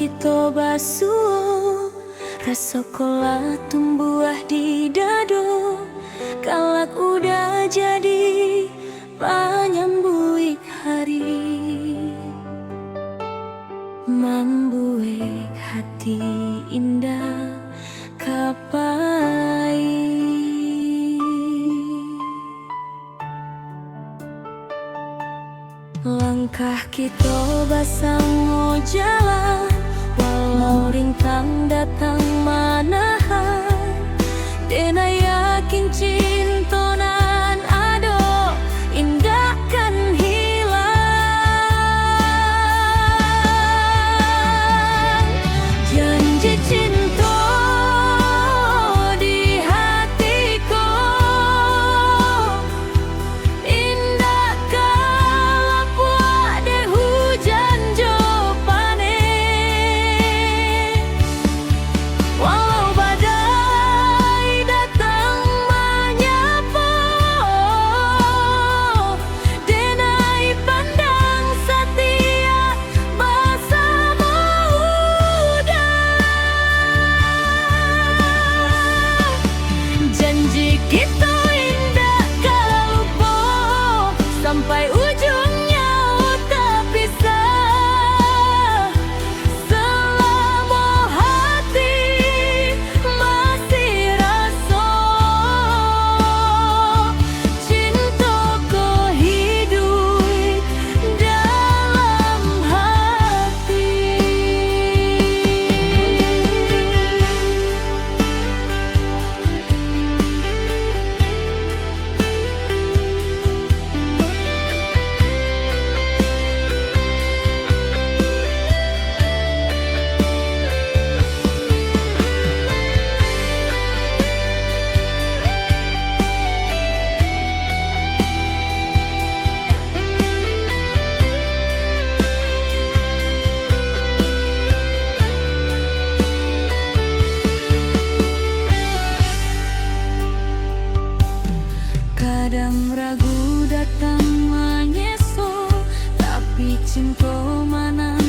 kita basuh, rasa kola tumbuh di dado. Kalak udah jadi panyambuik hari, membuik hati indah kapai. Langkah kita basango jalan, walau rintang datang manahan. Dena yakin cintonan ado indah kan hilang. Janji cinta di hatiku indah kala puak de hujan jo panen. Walau badai datang menyapa, denai pandang setia bersama udah. Janji kita indah kalau lupa, sampai ujungnya tak pisah. Selama hati masih rasa, cinta ku hidup dalam hati. Kadang ragu datang menyeso, tapi cinta mana